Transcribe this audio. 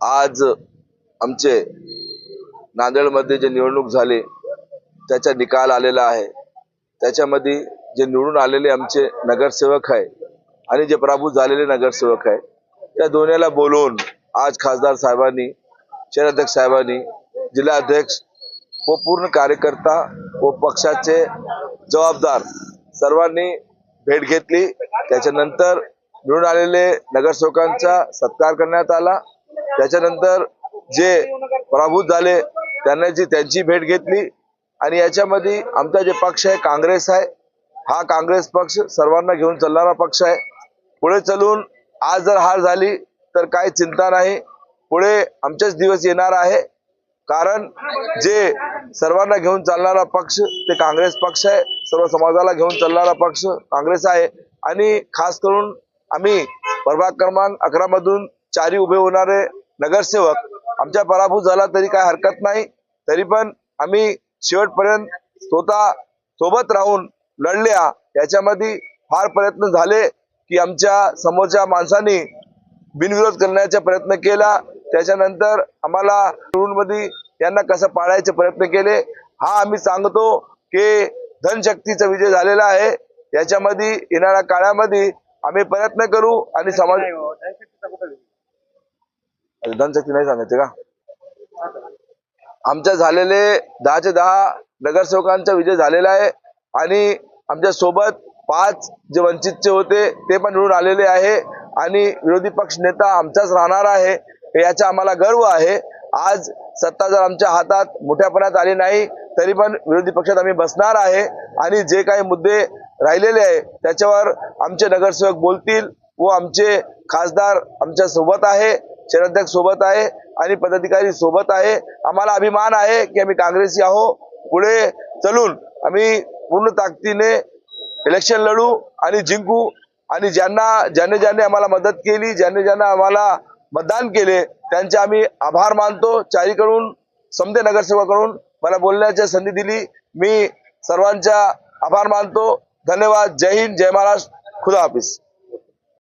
आज आमचे नांदेडमध्ये जे निवडणूक झाली त्याचा निकाल आलेला आहे। त्याच्यामध्ये जे निवडून आलेले आमचे नगरसेवक आहे आणि जे पराभूत झालेले नगरसेवक आहे त्या दोन्हीला बोलवून आज खासदार साहेबांनी, शहराध्यक्ष साहेबांनी, जिल्हाध्यक्ष व पूर्ण कार्यकर्ता व पक्षाचे जबाबदार सर्वांनी भेट घेतली। त्याच्यानंतर निवडून आलेले नगरसेवकांचा सत्कार करण्यात आला। त्याच्यानंतर जे पराभूत झाले त्यांची भेट घेतली आणि याच्यामध्ये आमचा जे पक्ष आहे काँग्रेस आहे, हा काँग्रेस पक्ष सर्वांना घेऊन चालणारा पक्ष आहे। पुढे चलून आज जर हार झाली तर काही चिंता नाही, पुढे आमचेच दिवस येणार आहे। कारण जे सर्वांना घेऊन चालणारा पक्ष ते काँग्रेस पक्ष आहे, सर्व समाजाला घेऊन चालणारा पक्ष काँग्रेस आहे। आणि खास करून आम्ही प्रभाग क्रमांक 11 मधून 4 उभे होणारे नगरसेवक आमच्या पराभूत झाला तरी काय हरकत नाही, तरी पण आम्ही शेवटपर्यंत स्वतः सोबत राहून लढल्या। याच्यामध्ये फार प्रयत्न झाले की आमच्या समोरच्या माणसांनी बिनविरोध करण्याचा प्रयत्न केला। त्याच्यानंतर आम्हाला निवडणुकीमध्ये यांना कसं पाडायचे प्रयत्न केले। हा आम्ही सांगतो की धनशक्तीचा विजय झालेला आहे। याच्यामध्ये येणाऱ्या काळामध्ये आम्ही प्रयत्न करू आणि समाज धनशक्ती नाही सांगायचे का, आमच्या झालेले 10चे 10 नगरसेवकांचा विजय झालेला आहे आणि आमच्या सोबत 5 जे वंचितचे होते ते पण निवडून आलेले आहे आणि विरोधी पक्ष नेता आमचाच राहणार आहे, याचा आम्हाला गर्व आहे। आज सत्ता जर आमच्या हातात मोठ्यापणात आली नाही तरी पण विरोधी पक्षात आम्ही बसणार आहे आणि जे काही मुद्दे राहिलेले आहे त्याच्यावर आमचे नगरसेवक बोलतील व आमचे खासदार आमच्या सोबत आहे, शहराध्यक्ष सोबत आहे आणि पदाधिकारी सोबत आहे। आम्हाला अभिमान आहे की आम्ही काँग्रेसी आहो। पुढे चलून आम्ही पूर्ण ताकदीने इलेक्शन लढू आणि जिंकू आणि ज्याने आम्हाला मदत केली, ज्याने आम्हाला मतदान केले त्यांचे आम्ही आभार मानतो। चारीकडून समदे नगरसेवकाकडून मला बोलण्याची संधी दिली, मी सर्वांचा आभार मानतो। धन्यवाद। जय हिंद, जय महाराष्ट्र, खुदा हाफिज।